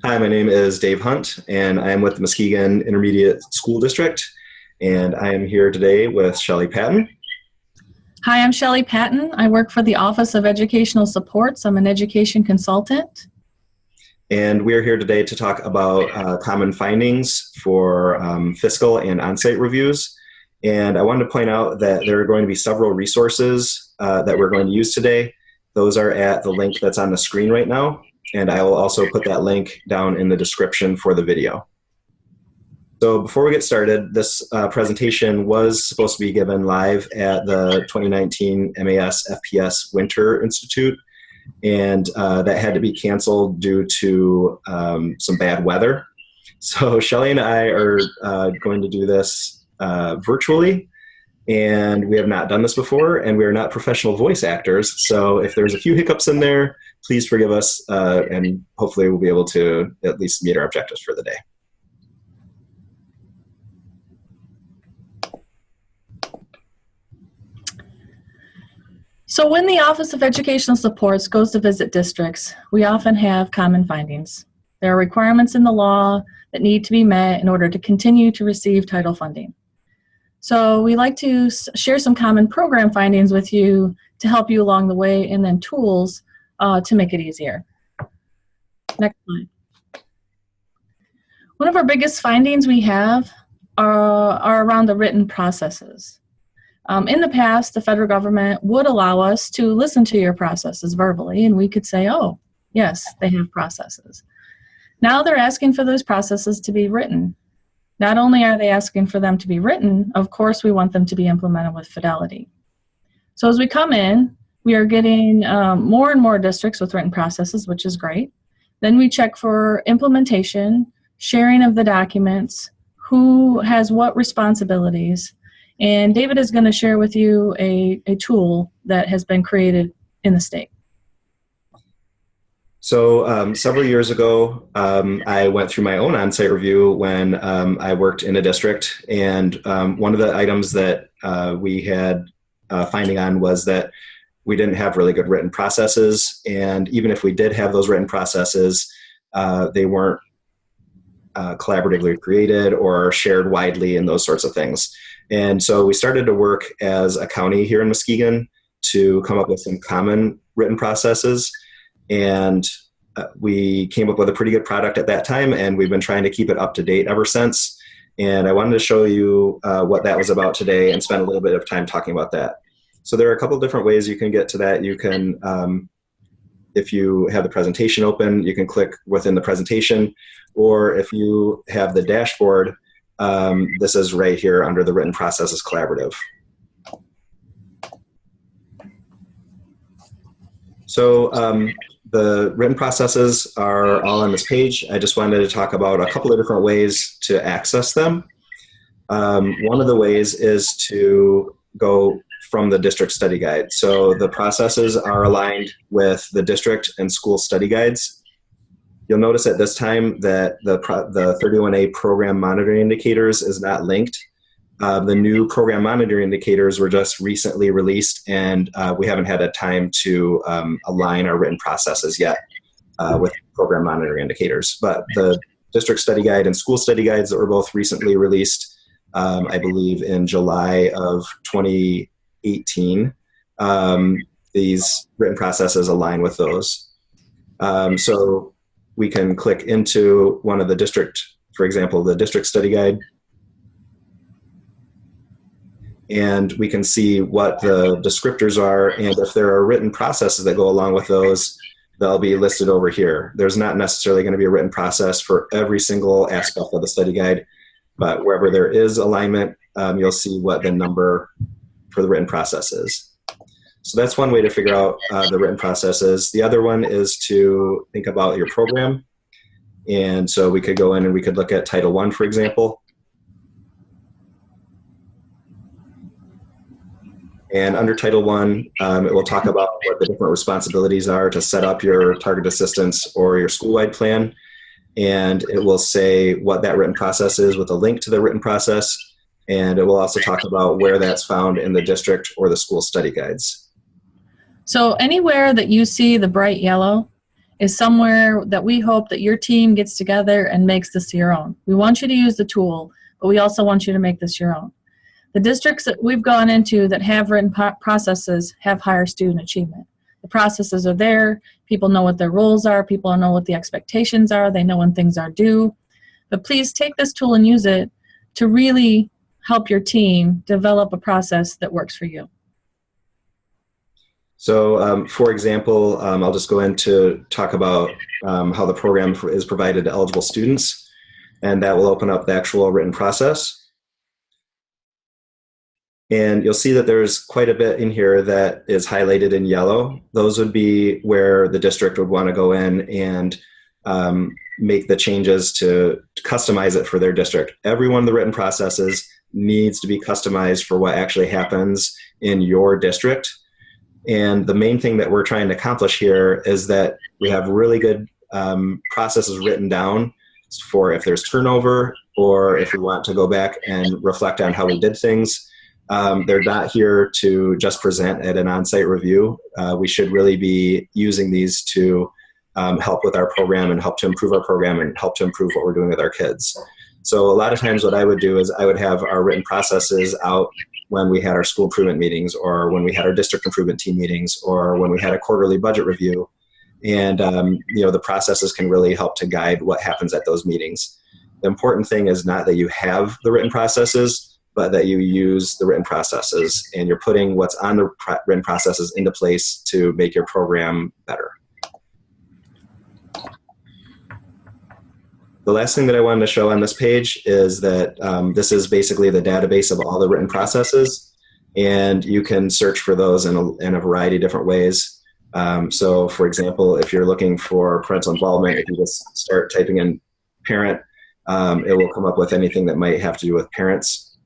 Hi, my name is Dave Hunt, and I am with the Muskegon Intermediate School District, and I am here today with Shelley Patton. Hi, I'm Shelley Patton. I work for the Office of Educational Supports. I'm an education consultant. And we are here today to talk about common findings for fiscal and onsite reviews. And I wanted to point out that there are going to be several resources that we're going to use today. Those are at the link that's on the screen right now. And I will also put that link down in the description for the video. So before we get started, this presentation was supposed to be given live at the 2019 MAS FPS Winter Institute, and that had to be canceled due to some bad weather. So Shelley and I are going to do this virtually, and we have not done this before, and we are not professional voice actors. So if there's a few hiccups in there, please forgive us, and hopefully we'll be able to at least meet our objectives for the day. So when the Office of Educational Supports goes to visit districts, we often have common findings. There are requirements in the law that need to be met in order to continue to receive title funding. So we like to share some common program findings with you to help you along the way, and then tools to make it easier. Next slide. One of our biggest findings we have are around the written processes. In the past, the federal government would allow us to listen to your processes verbally, and we could say, oh, yes, they have processes. Now they're asking for those processes to be written. Not only are they asking for them to be written, of course, we want them to be implemented with fidelity. So as we come in, we are getting more and more districts with written processes, which is great. Then we check for implementation, sharing of the documents, who has what responsibilities. And David is going to share with you a tool that has been created in the state. So several years ago, I went through my own onsite review when I worked in a district. And one of the items that we had finding on was that we didn't have really good written processes. And even if we did have those written processes, they weren't collaboratively created or shared widely and those sorts of things. And so we started to work as a county here in Muskegon to come up with some common written processes. And we came up with a pretty good product at that time, and we've been trying to keep it up to date ever since. And I wanted to show you what that was about today and spend a little bit of time talking about that. So there are a couple different ways you can get to that. You can, if you have the presentation open, you can click within the presentation, or if you have the dashboard, this is right here under the Written Processes Collaborative. So the written processes are all on this page. I just wanted to talk about a couple of different ways to access them. One of the ways is to go from the district study guide. So the processes are aligned with the district and school study guides. You'll notice at this time that the 31A program monitoring indicators is not linked. The new program monitoring indicators were just recently released, and we haven't had a time to align our written processes yet with program monitoring indicators. But the district study guide and school study guides that were both recently released, I believe in July of 2018, these written processes align with those. So we can click into one of the district, for example, the district study guide, and we can see what the descriptors are, and if there are written processes that go along with those, they'll be listed over here. There's not necessarily going to be a written process for every single aspect of the study guide, but wherever there is alignment, you'll see what the number for the written process is. So that's one way to figure out the written processes. The other one is to think about your program. And so we could go in and we could look at Title I, for example. And under Title I, it will talk about what the different responsibilities are to set up your target assistance or your school-wide plan. And it will say what that written process is with a link to the written process. And it will also talk about where that's found in the district or the school study guides. So anywhere that you see the bright yellow is somewhere that we hope that your team gets together and makes this your own. We want you to use the tool, but we also want you to make this your own. The districts that we've gone into that have written processes have higher student achievement. The processes are there. People know what their roles are. People know what the expectations are. They know when things are due. But please take this tool and use it to really help your team develop a process that works for you. So, for example, I'll just go in to talk about how the program is provided to eligible students, and that will open up the actual written process. And you'll see that there's quite a bit in here that is highlighted in yellow. Those would be where the district would want to go in and make the changes to customize it for their district. Every one of the written processes needs to be customized for what actually happens in your district. And the main thing that we're trying to accomplish here is that we have really good processes written down for if there's turnover or if we want to go back and reflect on how we did things. They're not here to just present at an on-site review. We should really be using these to help with our program and help to improve our program and help to improve what we're doing with our kids. So a lot of times what I would do is I would have our written processes out when we had our school improvement meetings or when we had our district improvement team meetings or when we had a quarterly budget review. And the processes can really help to guide what happens at those meetings. The important thing is not that you have the written processes, but that you use the written processes and you're putting what's on the written processes into place to make your program better. The last thing that I wanted to show on this page is that this is basically the database of all the written processes, and you can search for those in a variety of different ways. So, for example, if you're looking for parental involvement, if you just start typing in parent, it will come up with anything that might have to do with parents.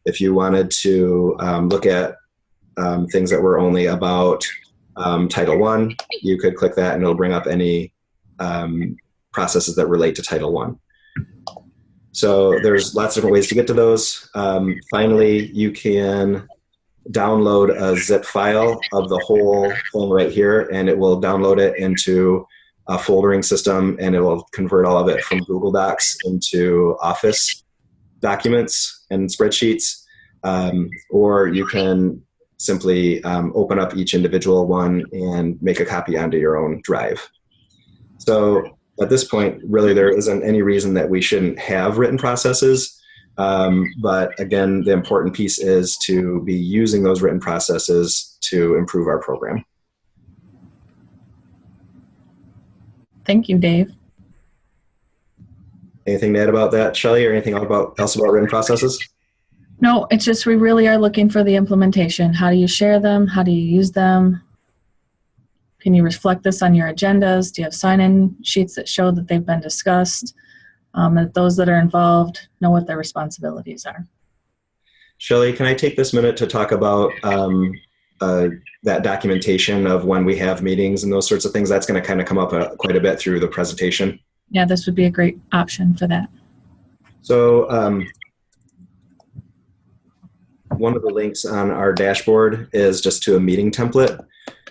If you wanted to look at things that were only about Title I, you could click that and it'll bring up any processes that relate to Title I. So there's lots of different ways to get to those. Finally, you can download a zip file of the whole thing right here, and it will download it into a foldering system, and it will convert all of it from Google Docs into Office documents and spreadsheets. Or you can simply open up each individual one and make a copy onto your own drive. So at this point, really, there isn't any reason that we shouldn't have written processes. But again, the important piece is to be using those written processes to improve our program. Thank you, Dave. Anything to add about that, Shelley, or anything else about written processes? No, it's just we really are looking for the implementation. How do you share them? How do you use them? Can you reflect this on your agendas? Do you have sign-in sheets that show that they've been discussed? That those that are involved know what their responsibilities are. Shelley, can I take this minute to talk about that documentation of when we have meetings and those sorts of things? That's going to kind of come up quite a bit through the presentation. Yeah, this would be a great option for that. So one of the links on our dashboard is just to a meeting template.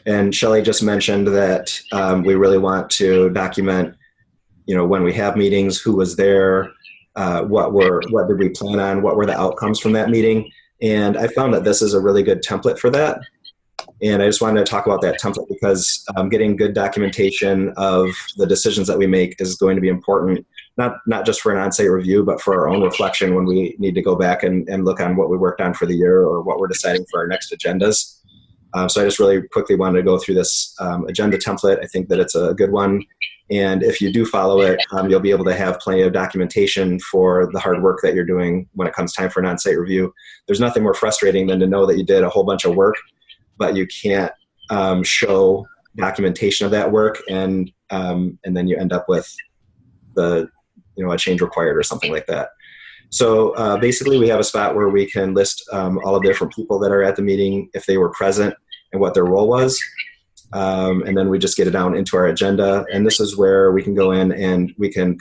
And Shelley just mentioned that we really want to document, when we have meetings, who was there, what did we plan on, what were the outcomes from that meeting. And I found that this is a really good template for that. And I just wanted to talk about that template because getting good documentation of the decisions that we make is going to be important, not just for an on-site review, but for our own reflection when we need to go back and look on what we worked on for the year or what we're deciding for our next agendas. So I just really quickly wanted to go through this agenda template. I think that it's a good one. And if you do follow it, you'll be able to have plenty of documentation for the hard work that you're doing when it comes time for an on-site review. There's nothing more frustrating than to know that you did a whole bunch of work, but you can't show documentation of that work, and then you end up with a change required or something like that. So basically, we have a spot where we can list all of the different people that are at the meeting, if they were present, and what their role was. And then we just get it down into our agenda. And this is where we can go in and we can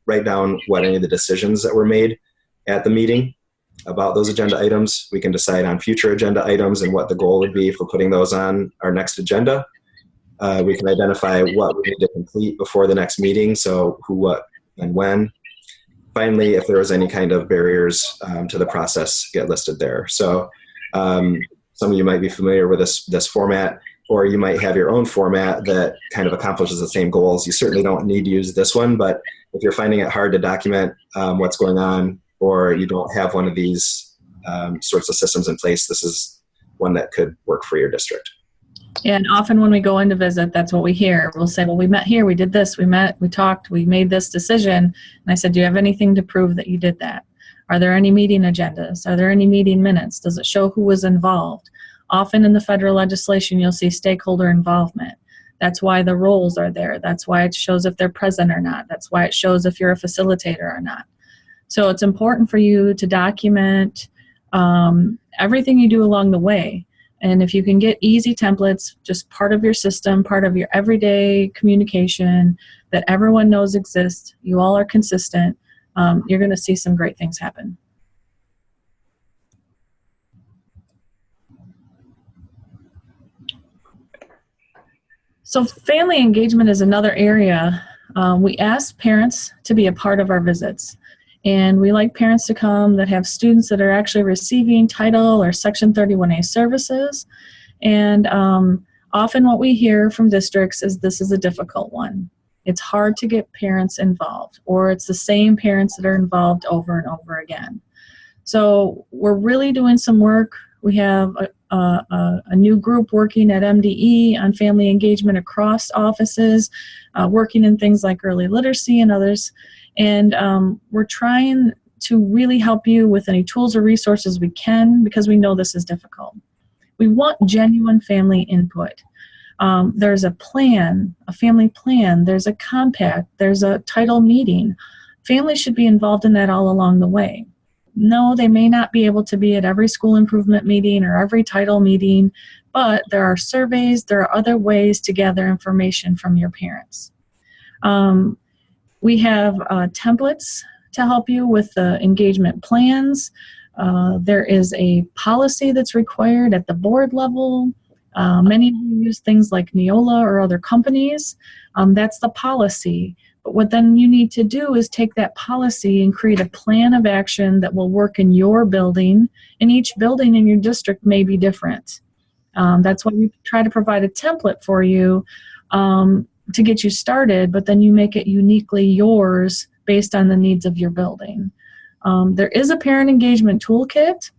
write down what any of the decisions that were made at the meeting about those agenda items. We can decide on future agenda items and what the goal would be for putting those on our next agenda. We can identify what we need to complete before the next meeting, so who, what, and when. Finally, if there was any kind of barriers to the process, get listed there. So some of you might be familiar with this format, or you might have your own format that kind of accomplishes the same goals. You certainly don't need to use this one, but if you're finding it hard to document what's going on, or you don't have one of these sorts of systems in place, this is one that could work for your district. And often when we go in to visit, that's what we hear. We'll say, well, we met here, we did this, we met, we talked, we made this decision. And I said, do you have anything to prove that you did that? Are there any meeting agendas? Are there any meeting minutes? Does it show who was involved? Often in the federal legislation, you'll see stakeholder involvement. That's why the roles are there. That's why it shows if they're present or not. That's why it shows if you're a facilitator or not. So it's important for you to document everything you do along the way. And if you can get easy templates, just part of your system, part of your everyday communication that everyone knows exists, you all are consistent, you're going to see some great things happen. So family engagement is another area. We ask parents to be a part of our visits. And we like parents to come that have students that are actually receiving Title or Section 31A services. And often what we hear from districts is this is a difficult one. It's hard to get parents involved, or it's the same parents that are involved over and over again. So we're really doing some work. We have a new group working at MDE on family engagement across offices, working in things like early literacy and others. And we're trying to really help you with any tools or resources we can, because we know this is difficult. We want genuine family input. There's a plan, a family plan, there's a compact, there's a title meeting. Families should be involved in that all along the way. No, they may not be able to be at every school improvement meeting or every title meeting, but there are surveys, there are other ways to gather information from your parents. We have templates to help you with the engagement plans. There is a policy that's required at the board level. Many of you use things like Neola or other companies. That's the policy. But what then you need to do is take that policy and create a plan of action that will work in your building. And each building in your district may be different. That's why we try to provide a template for you to get you started, but then you make it uniquely yours based on the needs of your building. There is a parent engagement toolkit.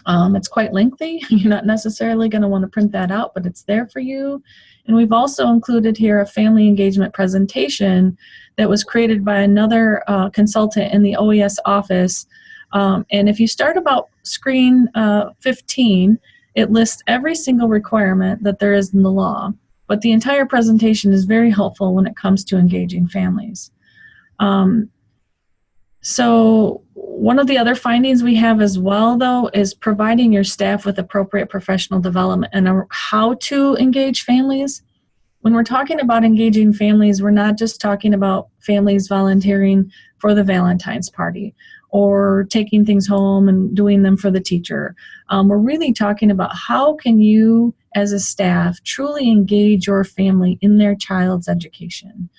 It's quite lengthy. You're not necessarily going to want to print that out, but it's there for you. And we've also included here a family engagement presentation that was created by another consultant in the OES office. And if you start about screen 15, it lists every single requirement that there is in the law. But the entire presentation is very helpful when it comes to engaging families. So one of the other findings we have as well, though, is providing your staff with appropriate professional development and how to engage families. When we're talking about engaging families, we're not just talking about families volunteering for the Valentine's party or taking things home and doing them for the teacher. We're really talking about how can you, as a staff, truly engage your family in their child's education.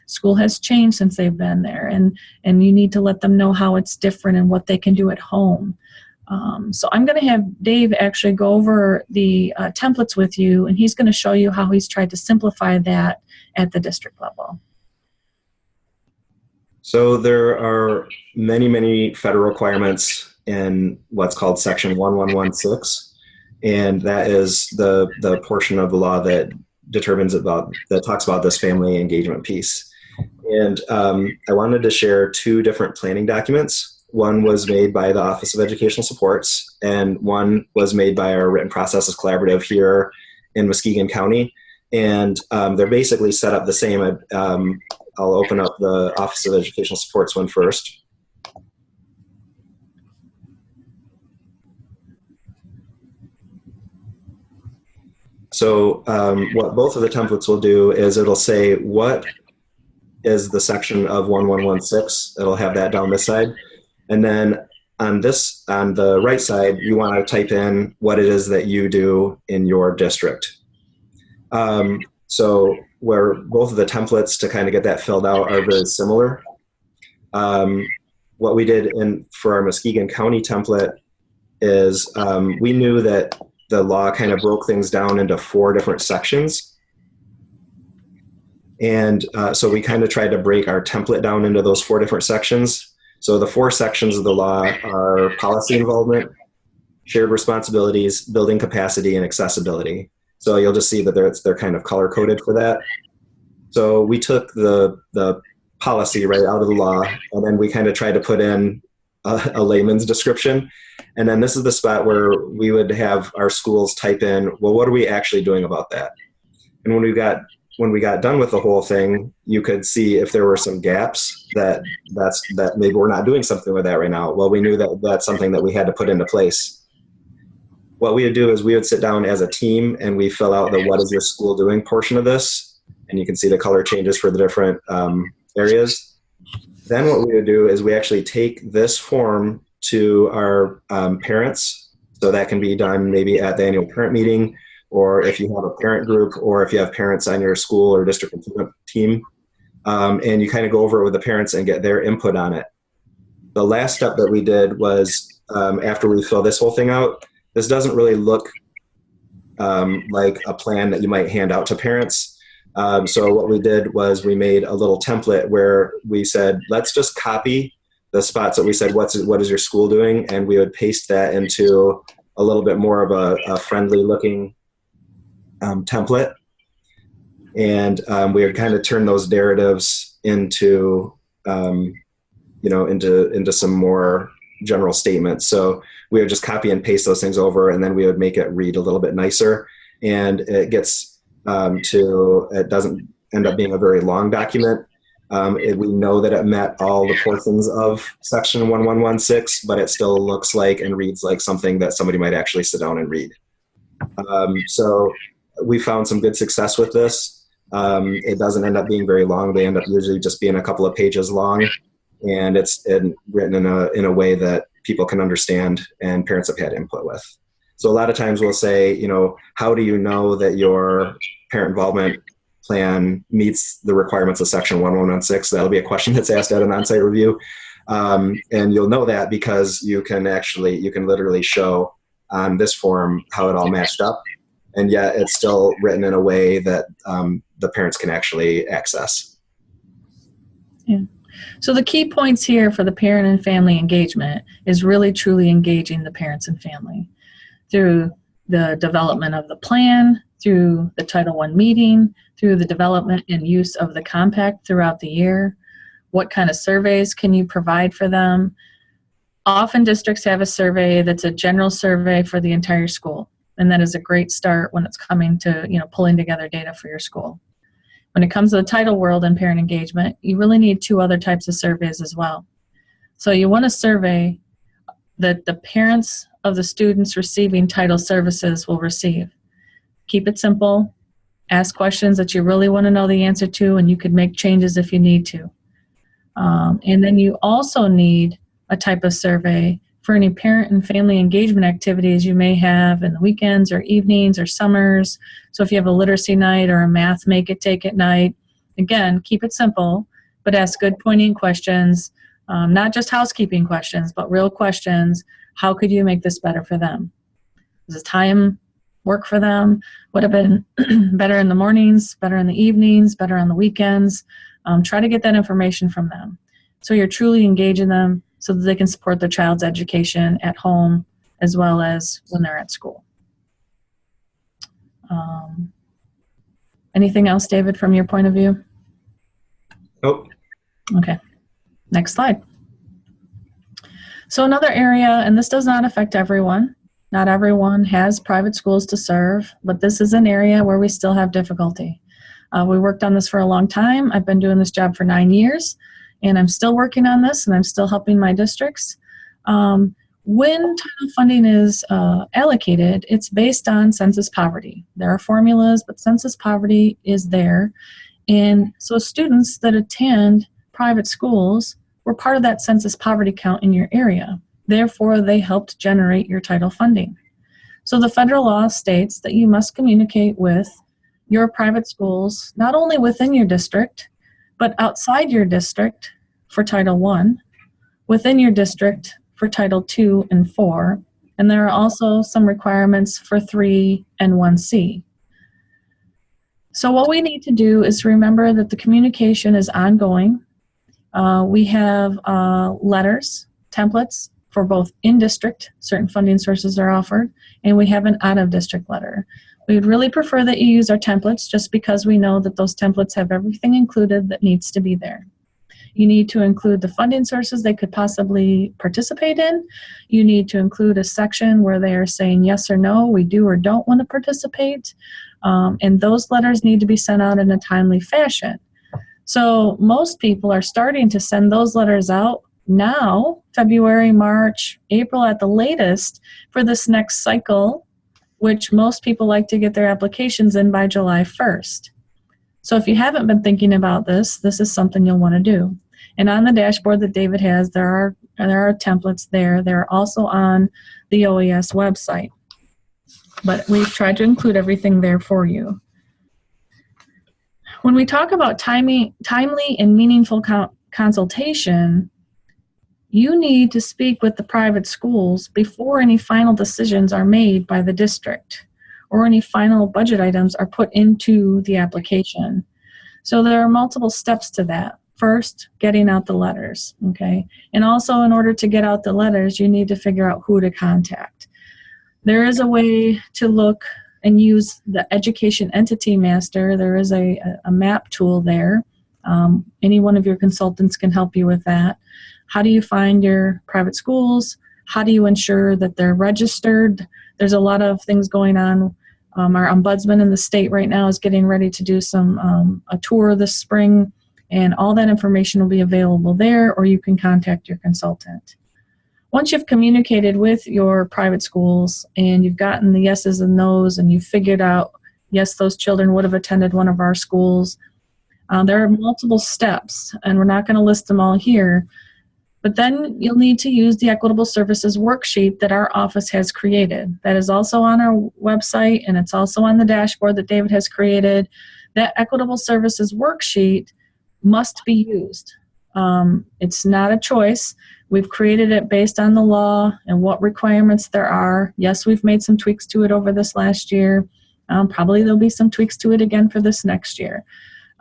School has changed since they've been there, and you need to let them know how it's different and what they can do at home. So I'm going to have Dave actually go over the templates with you, and he's going to show you how he's tried to simplify that at the district level. So there are many, many federal requirements in what's called Section 1116, and that is the portion of the law that talks about this family engagement piece. And I wanted to share two different planning documents. One was made by the Office of Educational Supports, and one was made by our Written Processes Collaborative here in Muskegon County. And they're basically set up the same. I'll open up the Office of Educational Supports one first. So what both of the templates will do is it'll say what is the section of 1116. It'll have that down this side. And then on the right side, you want to type in what it is that you do in your district. So where both of the templates to kind of get that filled out are very similar. What we did for our Muskegon County template is we knew that the law kind of broke things down into 4 different sections. And so we kind of tried to break our template down into those 4 different sections. So the 4 sections of the law are policy involvement, shared responsibilities, building capacity, and accessibility. So you'll just see that they're kind of color coded for that. So we took the policy right out of the law, and then we kind of tried to put in a layman's description. And then this is the spot where we would have our schools type in, well, what are we actually doing about that? And when we got done with the whole thing, you could see if there were some gaps that maybe we're not doing something with that right now. Well, we knew that that's something that we had to put into place. What we would do is we would sit down as a team and we fill out the what is your school doing portion of this. And you can see the color changes for the different areas. Then what we would do is we actually take this form to our parents. So that can be done maybe at the annual parent meeting, or if you have a parent group, or if you have parents on your school or district improvement team. And you kind of go over it with the parents and get their input on it. The last step that we did was after we fill this whole thing out, this doesn't really look like a plan that you might hand out to parents. So what we did was we made a little template where we said, let's just copy the spots that we said, what is your school doing? And we would paste that into a little bit more of a friendly looking template. And we would kind of turn those narratives into, into some more general statements. So we would just copy and paste those things over, and then we would make it read a little bit nicer. And it gets it doesn't end up being a very long document. We know that it met all the portions of section 1116, but it still looks like and reads like something that somebody might actually sit down and read. So we found some good success with this. It doesn't end up being very long. They end up usually just being a couple of pages long, and it's written in a way that people can understand and parents have had input with. So a lot of times we'll say, how do you know that your parent involvement plan meets the requirements of section 1116? That'll be a question that's asked at an on-site review. And you'll know that because you can literally show on this form how it all matched up. And yet it's still written in a way that the parents can actually access. Yeah. So the key points here for the parent and family engagement is really truly engaging the parents and family through the development of the plan, through the Title I meeting, through the development and use of the compact throughout the year. What kind of surveys can you provide for them? Often districts have a survey that's a general survey for the entire school, and that is a great start when it's coming to pulling together data for your school. When it comes to the title world and parent engagement, you really need 2 other types of surveys as well. So you want a survey that the parents of the students receiving title services will receive. Keep it simple. Ask questions that you really want to know the answer to, and you could make changes if you need to. And then you also need a type of survey for any parent and family engagement activities you may have in the weekends or evenings or summers. So if you have a literacy night or a math make it take it night, again, keep it simple, but ask good poignant questions, not just housekeeping questions, but real questions. How could you make this better for them? Does the time work for them? Would have been better in the mornings, better in the evenings, better on the weekends? Try to get that information from them. So you're truly engaging them so that they can support their child's education at home as well as when they're at school. Anything else, David, from your point of view? Nope. Okay. Next slide. So another area, and this does not affect everyone. Not everyone has private schools to serve, but this is an area where we still have difficulty. We worked on this for a long time. I've been doing this job for 9 years, and I'm still working on this, and I'm still helping my districts. When title funding is allocated, it's based on census poverty. There are formulas, but census poverty is there. And so students that attend private schools were part of that census poverty count in your area. Therefore, they helped generate your title funding. So the federal law states that you must communicate with your private schools, not only within your district, but outside your district for Title I, within your district for Title II and IV, and there are also some requirements for 3 and 1C. So what we need to do is remember that the communication is ongoing. We have letters, templates for both in-district, certain funding sources are offered, and we have an out-of-district letter. We would really prefer that you use our templates just because we know that those templates have everything included that needs to be there. You need to include the funding sources they could possibly participate in. You need to include a section where they are saying yes or no, we do or don't want to participate. And those letters need to be sent out in a timely fashion. So most people are starting to send those letters out now, February, March, April at the latest, for this next cycle, which most people like to get their applications in by July 1st. So if you haven't been thinking about this, this is something you'll want to do. And on the dashboard that David has, there are templates there. They're also on the OES website. But we've tried to include everything there for you. When we talk about timely and meaningful consultation, you need to speak with the private schools before any final decisions are made by the district or any final budget items are put into the application. So there are multiple steps to that. First, getting out the letters, okay? And also in order to get out the letters, you need to figure out who to contact. There is a way to look and use the Education Entity Master. There is a map tool there. Any one of your consultants can help you with that. How do you find your private schools? How do you ensure that they're registered? There's a lot of things going on. Our ombudsman in the state right now is getting ready to do a tour this spring, and all that information will be available there, or you can contact your consultant. Once you've communicated with your private schools and you've gotten the yeses and nos and you've figured out, yes, those children would have attended one of our schools, there are multiple steps, and we're not going to list them all here. But then you'll need to use the Equitable Services worksheet that our office has created. That is also on our website, and it's also on the dashboard that David has created. That Equitable Services worksheet must be used. It's not a choice. We've created it based on the law and what requirements there are. Yes, we've made some tweaks to it over this last year. Probably there'll be some tweaks to it again for this next year.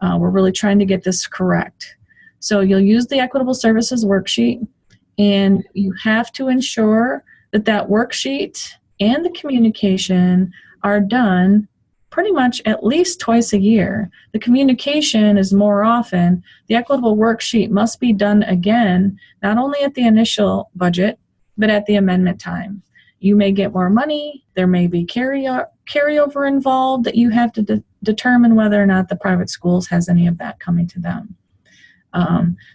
We're really trying to get this correct. So you'll use the Equitable Services worksheet, and you have to ensure that that worksheet and the communication are done pretty much at least twice a year. The communication is more often. The Equitable worksheet must be done again, not only at the initial budget, but at the amendment time. You may get more money. There may be carryover involved that you have to determine whether or not the private schools has any of that coming to them.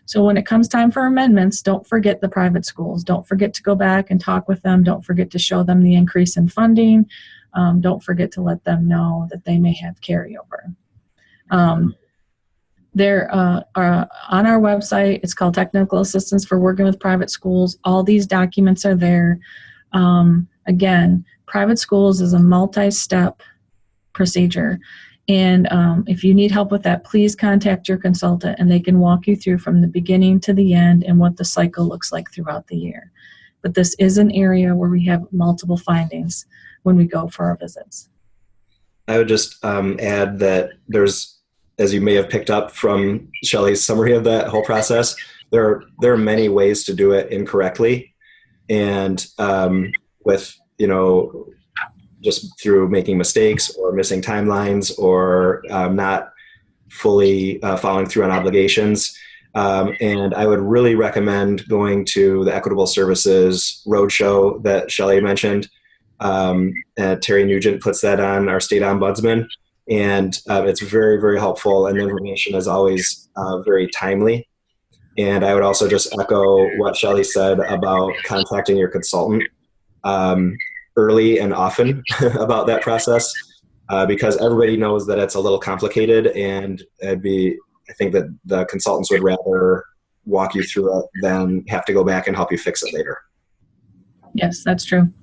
So when it comes time for amendments, don't forget the private schools. Don't forget to go back and talk with them. Don't forget to show them the increase in funding. Don't forget to let them know that they may have carryover. There are on our website, it's called Technical Assistance for Working with Private Schools. All these documents are there. Again, private schools is a multi-step procedure. And if you need help with that, please contact your consultant, and they can walk you through from the beginning to the end and what the cycle looks like throughout the year. But this is an area where we have multiple findings when we go for our visits. I would just add that there's, as you may have picked up from Shelley's summary of that whole process, there are many ways to do it incorrectly, and with, just through making mistakes or missing timelines or not fully following through on obligations. And I would really recommend going to the Equitable Services Roadshow that Shelley mentioned. Terry Nugent puts that on, our state ombudsman. And it's very, very helpful. And the information is always very timely. And I would also just echo what Shelley said about contacting your consultant early and often about that process, because everybody knows that it's a little complicated, and I think that the consultants would rather walk you through it than have to go back and help you fix it later. Yes, that's true.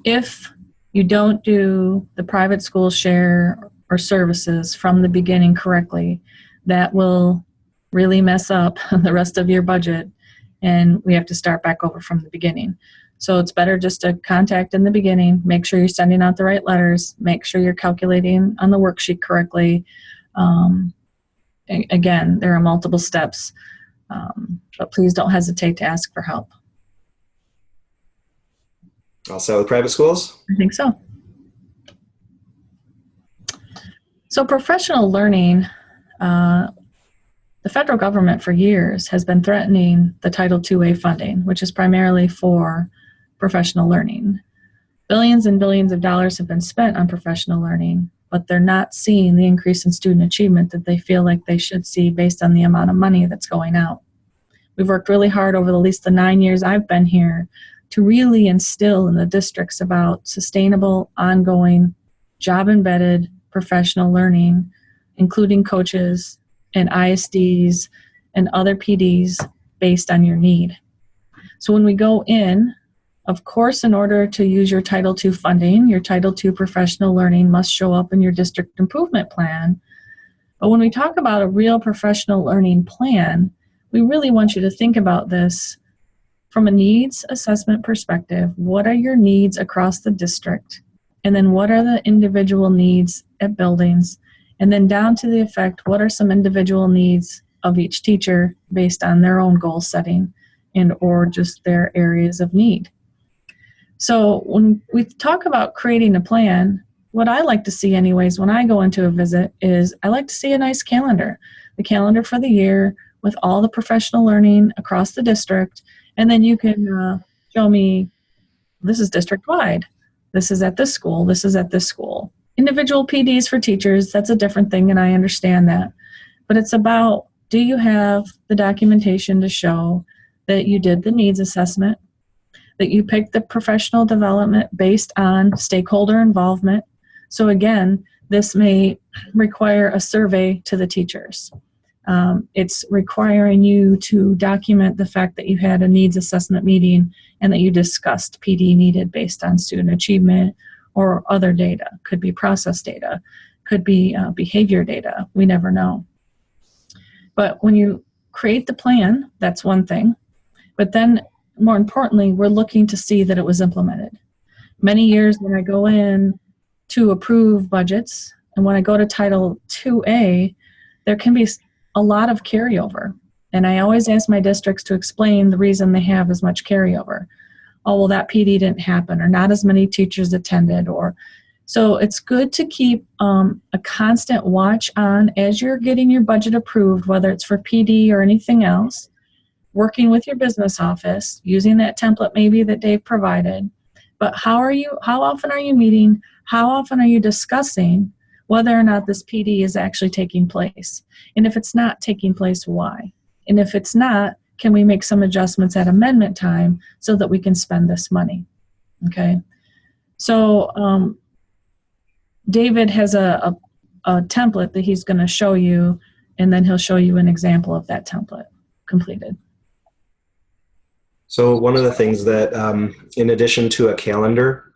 If you don't do the private school share or services from the beginning correctly, that will really mess up the rest of your budget, and we have to start back over from the beginning. So it's better just to contact in the beginning, make sure you're sending out the right letters, make sure you're calculating on the worksheet correctly. Again, there are multiple steps, but please don't hesitate to ask for help. Also with private schools? I think so. So professional learning, the federal government for years has been threatening the Title II-A funding, which is primarily for professional learning. Billions and billions of dollars have been spent on professional learning, but they're not seeing the increase in student achievement that they feel like they should see based on the amount of money that's going out. We've worked really hard over at least the 9 years I've been here to really instill in the districts about sustainable, ongoing, job-embedded professional learning, including coaches and ISDs and other PDs based on your need. So when we go in, of course, in order to use your Title II funding, your Title II professional learning must show up in your district improvement plan. But when we talk about a real professional learning plan, we really want you to think about this from a needs assessment perspective. What are your needs across the district? And then what are the individual needs at buildings? And then down to the effect, what are some individual needs of each teacher based on their own goal setting and or just their areas of need? So when we talk about creating a plan, what I like to see anyways when I go into a visit is I like to see a nice calendar, the calendar for the year with all the professional learning across the district. And then you can show me, this is district-wide. This is at this school. This is at this school. Individual PDs for teachers, that's a different thing, and I understand that. But it's about, do you have the documentation to show that you did the needs assessment, that you picked the professional development based on stakeholder involvement? So again, this may require a survey to the teachers. It's requiring you to document the fact that you had a needs assessment meeting and that you discussed PD needed based on student achievement or other data. Could be process data, could be behavior data. We never know. But when you create the plan, that's one thing. But then more importantly, we're looking to see that it was implemented. Many years when I go in to approve budgets and when I go to Title II-A, there can be a lot of carryover. And I always ask my districts to explain the reason they have as much carryover. Oh, well, that PD didn't happen, or not as many teachers attended, or so it's good to keep a constant watch on as you're getting your budget approved, whether it's for PD or anything else, working with your business office, using that template maybe that Dave provided. But how often are you meeting? How often are you discussing whether or not this PD is actually taking place? And if it's not taking place, why? And if it's not, can we make some adjustments at amendment time so that we can spend this money? Okay. So David has a template that he's going to show you, and then he'll show you an example of that template completed. So one of the things that, in addition to a calendar,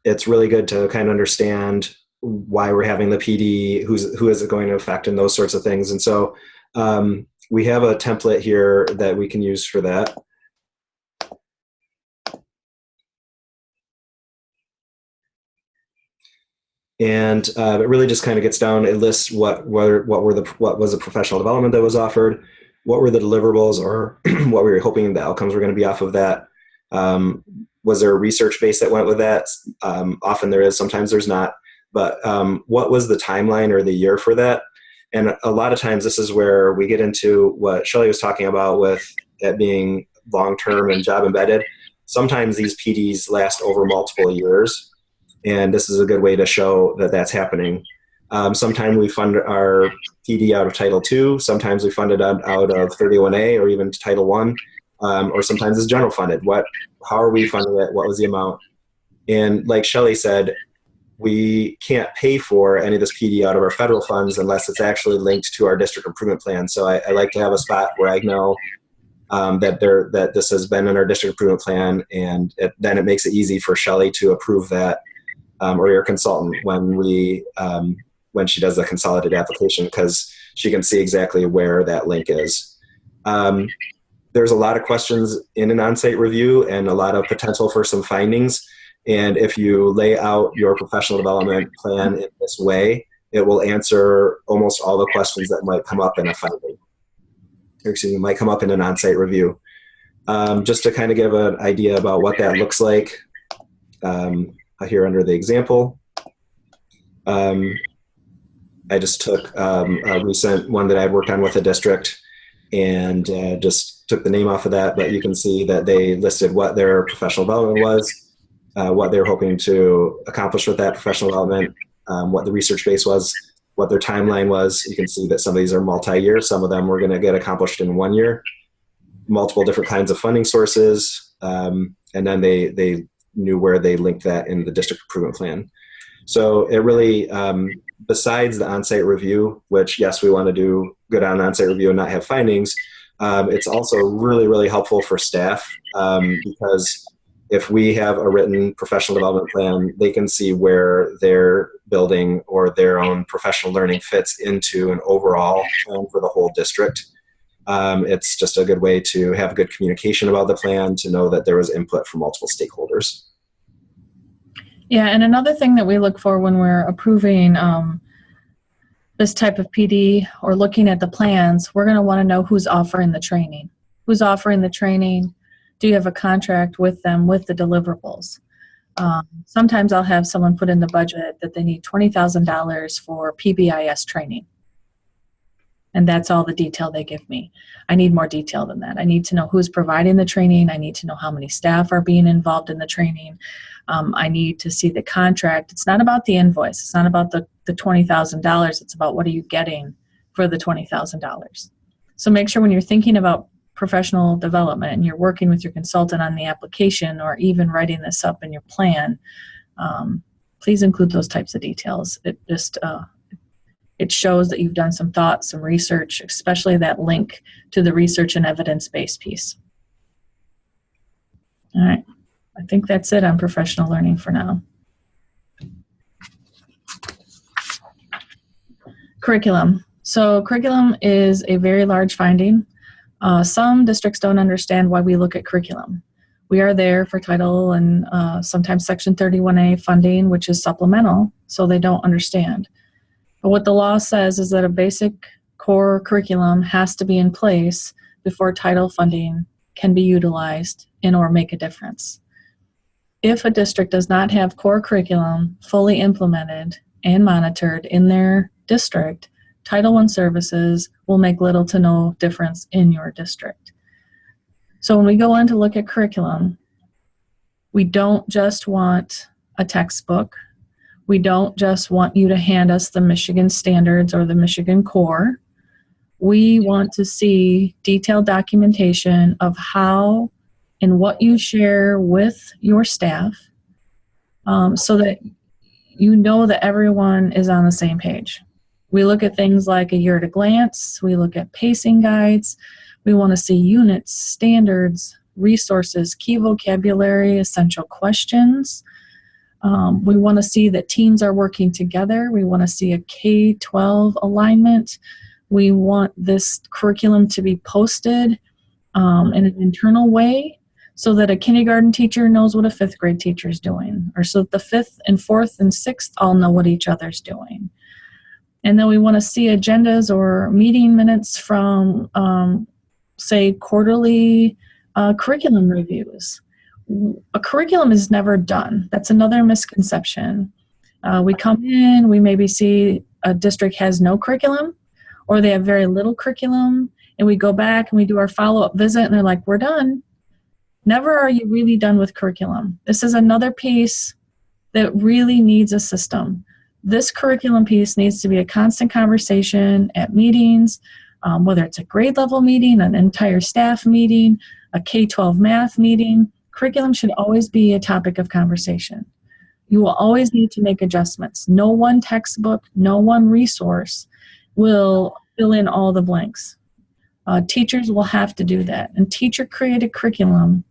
it's really good to kind of understand why we're having the PD, who is it going to affect, and those sorts of things. And so we have a template here that we can use for that. And it really just kind of gets down, it lists what was the professional development that was offered, what were the deliverables, or what we were hoping the outcomes were going to be off of that. Was there a research base that went with that? Often there is, sometimes there's not. But what was the timeline or the year for that? And a lot of times this is where we get into what Shelley was talking about with it being long-term and job embedded. Sometimes these PDs last over multiple years, and this is a good way to show that that's happening. Sometimes we fund our PD out of Title II, sometimes we fund it out of 31A or even Title I, or sometimes it's general funded. How are we funding it? What was the amount? And like Shelley said, we can't pay for any of this PD out of our federal funds unless it's actually linked to our district improvement plan. So I like to have a spot where I know that this has been in our district improvement plan, and then it makes it easy for Shelley to approve that or your consultant when she does the consolidated application, because she can see exactly where that link is. There's a lot of questions in an on-site review and a lot of potential for some findings. And if you lay out your professional development plan in this way, it will answer almost all the questions that might come up in a finding. Or excuse me, might come up in an on-site review. Just to kind of give an idea about what that looks like, here under the example, I just took a recent one that I'd worked on with a district and just took the name off of that, but you can see that they listed what their professional development was, what they were hoping to accomplish with that professional development, what the research base was, what their timeline was. You can see that some of these are multi-year. Some of them were going to get accomplished in 1 year, multiple different kinds of funding sources, and then they knew where they linked that in the district improvement plan. So it really, besides the on-site review, which yes, we want to do good on on-site review and not have findings, it's also really, really helpful for staff because if we have a written professional development plan, they can see where their building or their own professional learning fits into an overall plan for the whole district. It's just a good way to have good communication about the plan, to know that there was input from multiple stakeholders. Yeah, and another thing that we look for when we're approving this type of PD or looking at the plans, we're going to want to know who's offering the training. Who's offering the training? Do you have a contract with them with the deliverables? Sometimes I'll have someone put in the budget that they need $20,000 for PBIS training. And that's all the detail they give me. I need more detail than that. I need to know who's providing the training. I need to know how many staff are being involved in the training. I need to see the contract. It's not about the invoice. It's not about the $20,000. It's about what are you getting for the $20,000. So make sure when you're thinking about professional development and you're working with your consultant on the application or even writing this up in your plan, please include those types of details. It just it shows that you've done some thought, some research, especially that link to the research and evidence-based piece. All right. I think that's it on professional learning for now. Curriculum. So curriculum is a very large finding. Some districts don't understand why we look at curriculum. We are there for Title and sometimes Section 31A funding, which is supplemental, so they don't understand. But what the law says is that a basic core curriculum has to be in place before title funding can be utilized and or make a difference. If a district does not have core curriculum fully implemented and monitored in their district, Title I services will make little to no difference in your district. So when we go in to look at curriculum, we don't just want a textbook. We don't just want you to hand us the Michigan standards or the Michigan core. We want to see detailed documentation of how and what you share with your staff so that you know that everyone is on the same page. We look at things like a year at a glance. We look at pacing guides. We want to see units, standards, resources, key vocabulary, essential questions. We want to see that teams are working together. We want to see a K-12 alignment. We want this curriculum to be posted in an internal way so that a kindergarten teacher knows what a fifth grade teacher is doing, or so that the fifth and fourth and sixth all know what each other's doing. And then we want to see agendas or meeting minutes from, say, quarterly curriculum reviews. A curriculum is never done. That's another misconception. We come in, we maybe see a district has no curriculum, or they have very little curriculum, and we go back and we do our follow-up visit, and they're like, we're done. Never are you really done with curriculum. This is another piece that really needs a system. This curriculum piece needs to be a constant conversation at meetings, whether it's a grade level meeting, an entire staff meeting, a K-12 math meeting. Curriculum should always be a topic of conversation. You will always need to make adjustments. No one textbook, no one resource will fill in all the blanks. Teachers will have to do that. And teacher-created curriculum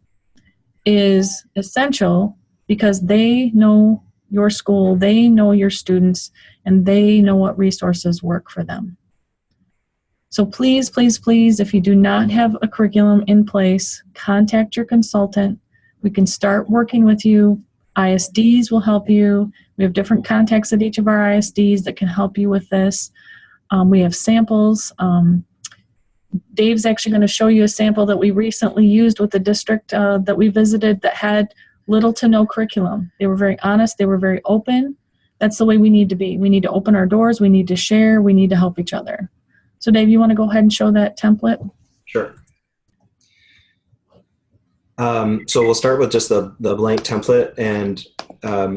is essential because they know your school, they know your students, and they know what resources work for them. So please, please, please, if you do not have a curriculum in place, contact your consultant. We can start working with you. ISDs will help you. We have different contacts at each of our ISDs that can help you with this. We have samples. Dave's actually going to show you a sample that we recently used with the district that we visited that had little to no curriculum. They were very honest. They were very open. That's the way we need to be. We need to open our doors. We need to share. We need to help each other. So Dave, you want to go ahead and show that template? Sure. So we'll start with just the blank template, and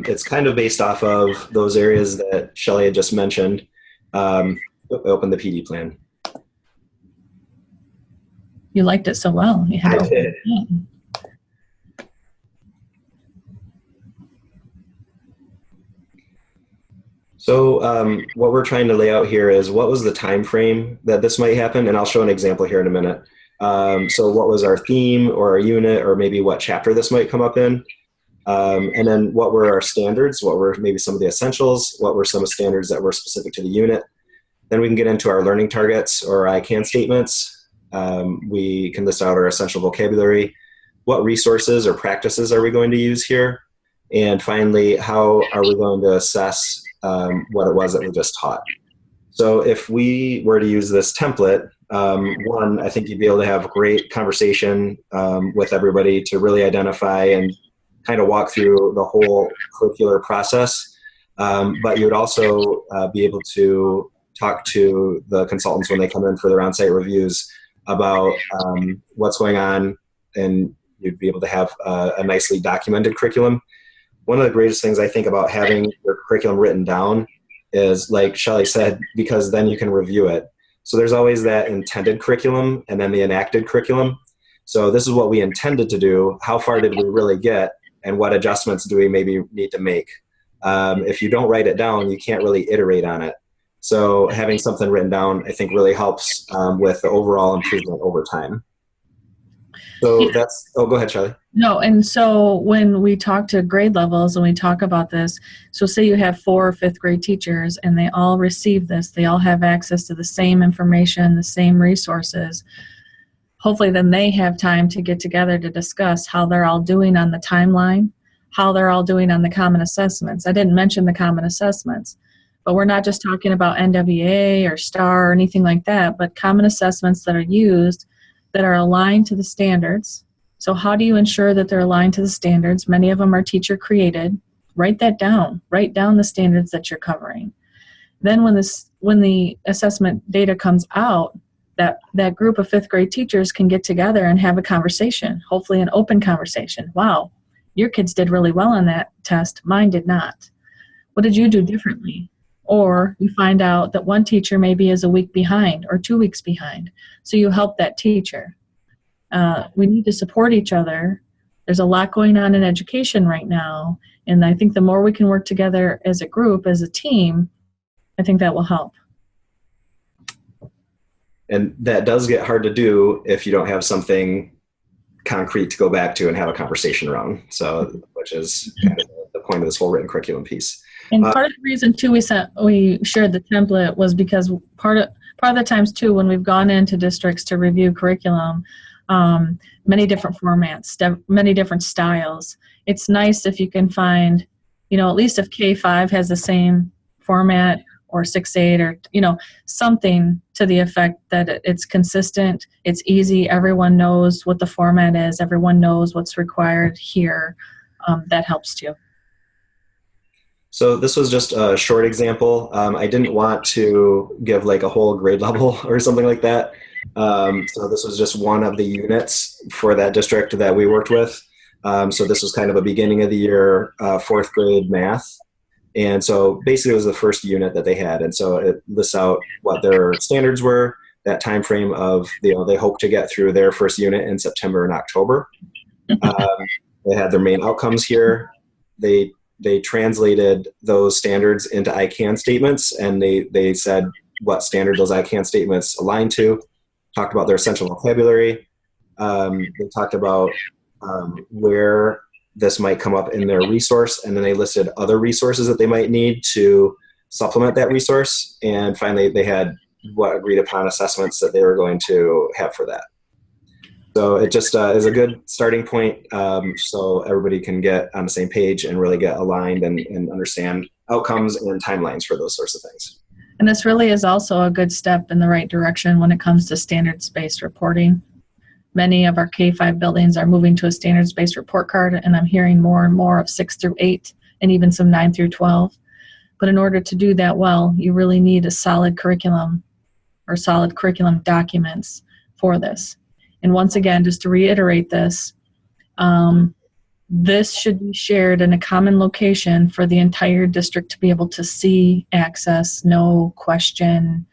it's kind of based off of those areas that Shelley had just mentioned. Open the PD plan. You liked it so well. You had to open it. So what we're trying to lay out here is what was the time frame that this might happen, and I'll show an example here in a minute. So what was our theme or our unit, or maybe what chapter this might come up in, and then what were our standards, what were maybe some of the essentials, what were some standards that were specific to the unit. Then we can get into our learning targets or I can statements. We can list out our essential vocabulary, what resources or practices are we going to use here, and finally, how are we going to assess what it was that we just taught. So if we were to use this template, one, I think you'd be able to have great conversation with everybody to really identify and kind of walk through the whole curricular process. But you would also be able to talk to the consultants when they come in for their on-site reviews about what's going on, and you'd be able to have a nicely documented curriculum. One of the greatest things I think about having your curriculum written down is, like Shelley said, because then you can review it. So there's always that intended curriculum and then the enacted curriculum. So this is what we intended to do. How far did we really get? And what adjustments do we maybe need to make? If you don't write it down, you can't really iterate on it. So having something written down, I think, really helps with the overall improvement over time. So that's, oh, go ahead, Shelley. No, and so when we talk to grade levels and we talk about this, so say you have 4 fifth grade teachers and they all receive this, they all have access to the same information, the same resources. Hopefully then they have time to get together to discuss how they're all doing on the timeline, how they're all doing on the common assessments. I didn't mention the common assessments, but we're not just talking about NWA or STAR or anything like that, but common assessments that are used that are aligned to the standards. So how do you ensure that they're aligned to the standards? Many of them are teacher created. Write that down. Write down the standards that you're covering. Then when the assessment data comes out, that group of fifth grade teachers can get together and have a conversation, hopefully an open conversation. Wow, your kids did really well on that test. Mine did not. What did you do differently? Or you find out that one teacher maybe is a week behind or 2 weeks behind. So you help that teacher. We need to support each other. There's a lot going on in education right now. And I think the more we can work together as a group, as a team, I think that will help. And that does get hard to do if you don't have something concrete to go back to and have a conversation around. So, which is kind of the point of this whole written curriculum piece. And part of the reason too we shared the template was because part of the times too when we've gone into districts to review curriculum, many different formats, many different styles. It's nice if you can find, at least if K-5 has the same format or 6-8 or, something to the effect that it's consistent, it's easy, everyone knows what the format is, everyone knows what's required here. That helps too. So this was just a short example. I didn't want to give like a whole grade level or something like that. So this was just one of the units for that district that we worked with. So this was kind of a beginning of the year 4th grade math. And so basically it was the first unit that they had. And so it lists out what their standards were, that time frame of, they hope to get through their first unit in September and October. They had their main outcomes here. They translated those standards into I can statements, and they said what standard those I can statements align to, talked about their essential vocabulary. They talked about where this might come up in their resource, and then they listed other resources that they might need to supplement that resource. And finally, they had what agreed upon assessments that they were going to have for that. So it just is a good starting point, so everybody can get on the same page and really get aligned and understand outcomes and timelines for those sorts of things. And this really is also a good step in the right direction when it comes to standards-based reporting. Many of our K-5 buildings are moving to a standards-based report card, and I'm hearing more and more of 6 through 8 and even some 9 through 12. But in order to do that well, you really need a solid curriculum or solid curriculum documents for this. And once again, just to reiterate this, this should be shared in a common location for the entire district to be able to see, access, know, question.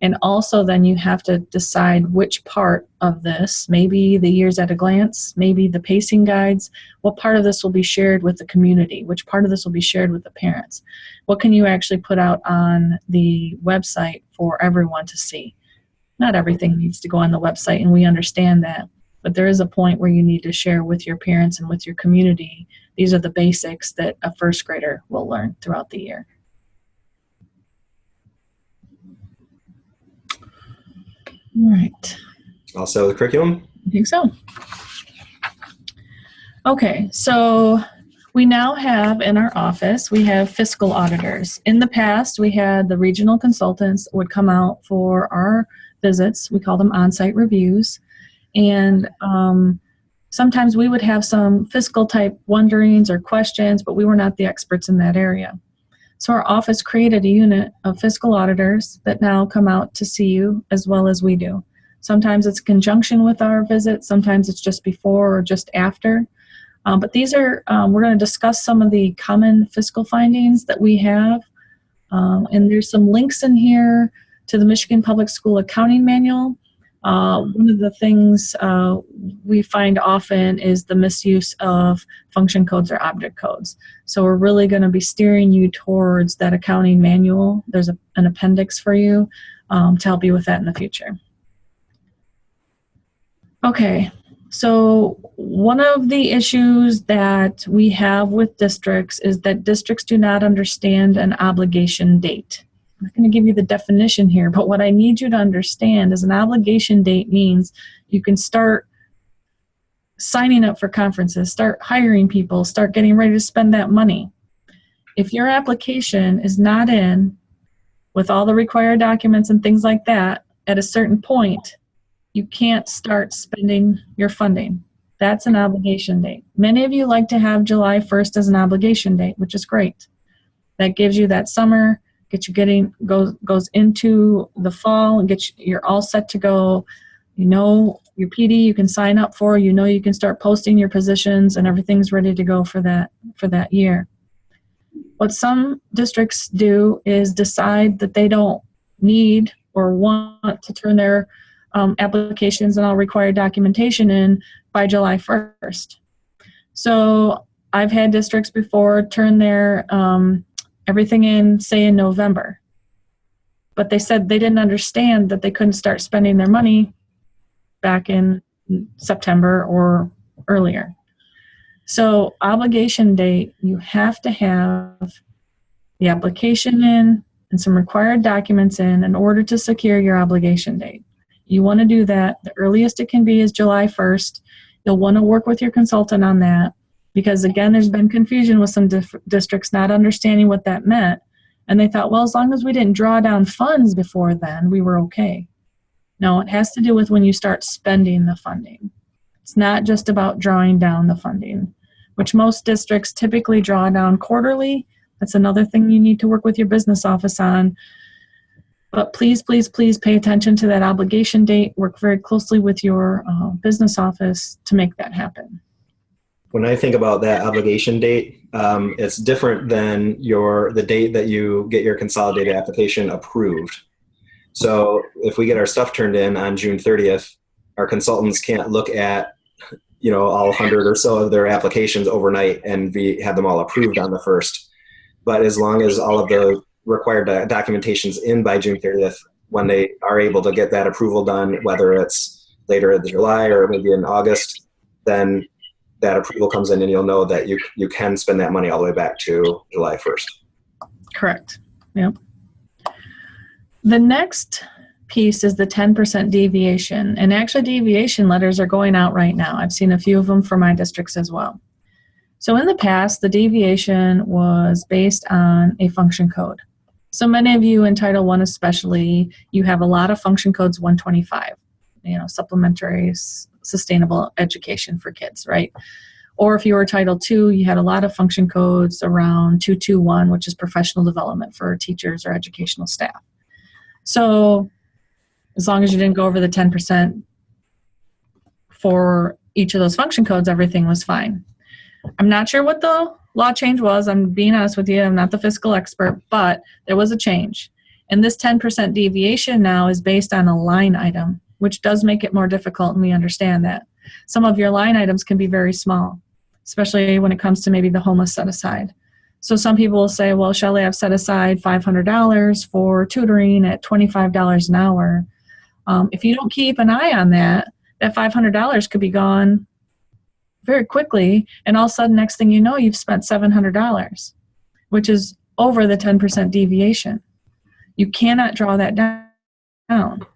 And also then you have to decide which part of this, maybe the years at a glance, maybe the pacing guides, what part of this will be shared with the community, which part of this will be shared with the parents. What can you actually put out on the website for everyone to see? Not everything needs to go on the website, and we understand that. But there is a point where you need to share with your parents and with your community. These are the basics that a first grader will learn throughout the year. All right. Also the curriculum? I think so. Okay, so we now have in our office, we have fiscal auditors. In the past, we had the regional consultants would come out for our visits. We call them on-site reviews. And sometimes we would have some fiscal type wonderings or questions, but we were not the experts in that area. So our office created a unit of fiscal auditors that now come out to see you as well as we do. Sometimes it's in conjunction with our visit, sometimes it's just before or just after. But these are, we're going to discuss some of the common fiscal findings that we have. And there's some links in here to the Michigan Public School Accounting Manual. One of the things we find often is the misuse of function codes or object codes. So we're really going to be steering you towards that accounting manual. There's an appendix for you to help you with that in the future. Okay, so one of the issues that we have with districts is that districts do not understand an obligation date. I'm not going to give you the definition here, but what I need you to understand is an obligation date means you can start signing up for conferences, start hiring people, start getting ready to spend that money. If your application is not in with all the required documents and things like that at a certain point, you can't start spending your funding. That's an obligation date. Many of you like to have July 1st as an obligation date, which is great. That gives you that summer, goes into the fall, and you're all set to go. You know your PD you can sign up for. You know you can start posting your positions, and everything's ready to go for that year. What some districts do is decide that they don't need or want to turn their applications and all required documentation in by July 1st. So I've had districts before turn their everything in, say, in November. But they said they didn't understand that they couldn't start spending their money back in September or earlier. So obligation date, you have to have the application in and some required documents in order to secure your obligation date. You want to do that. The earliest it can be is July 1st. You'll want to work with your consultant on that because, again, there's been confusion with some districts not understanding what that meant. And they thought, well, as long as we didn't draw down funds before then, we were okay. No, it has to do with when you start spending the funding. It's not just about drawing down the funding, which most districts typically draw down quarterly. That's another thing you need to work with your business office on. But please, please, please pay attention to that obligation date. Work very closely with your business office to make that happen. When I think about that obligation date, it's different than the date that you get your consolidated application approved. So if we get our stuff turned in on June 30th, our consultants can't look at all 100 or so of their applications overnight and have them all approved on the 1st. But as long as all of the required documentation's in by June 30th, when they are able to get that approval done, whether it's later in July or maybe in August, then that approval comes in, and you'll know that you can spend that money all the way back to July 1st. Correct. Yep. The next piece is the 10% deviation. And actually, deviation letters are going out right now. I've seen a few of them for my districts as well. So in the past, the deviation was based on a function code. So many of you in Title I especially, you have a lot of function codes 125, supplementary sustainable education for kids, right? Or if you were Title II, you had a lot of function codes around 221, which is professional development for teachers or educational staff. So as long as you didn't go over the 10% for each of those function codes, everything was fine. I'm not sure what the law change was. I'm being honest with you. I'm not the fiscal expert, but there was a change. And this 10% deviation now is based on a line item, which does make it more difficult, and we understand that. Some of your line items can be very small, especially when it comes to maybe the homeless set aside. So some people will say, well, Shelley, I've set aside $500 for tutoring at $25 an hour. If you don't keep an eye on that, that $500 could be gone very quickly, and all of a sudden, next thing you know, you've spent $700, which is over the 10% deviation. You cannot draw that down.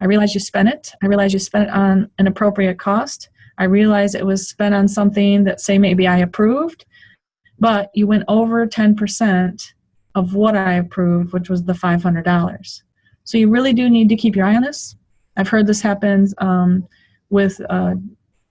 I realize you spent it. I realize you spent it on an appropriate cost. I realize it was spent on something that, say, maybe I approved, but you went over 10% of what I approved, which was the $500. So you really do need to keep your eye on this. I've heard this happens with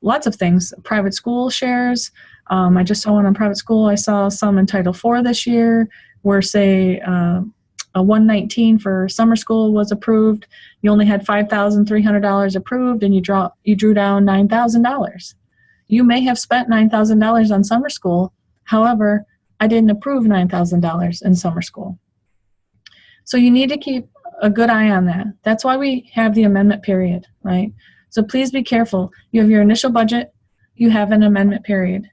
lots of things. Private school shares. I just saw one on private school. I saw some in Title IV this year where, say, a 119 for summer school was approved. You only had $5,300 approved, and you drew down $9,000. You may have spent $9,000 on summer school. However, I didn't approve $9,000 in summer school. So you need to keep a good eye on that. That's why we have the amendment period, right? So please be careful. You have your initial budget, you have an amendment period.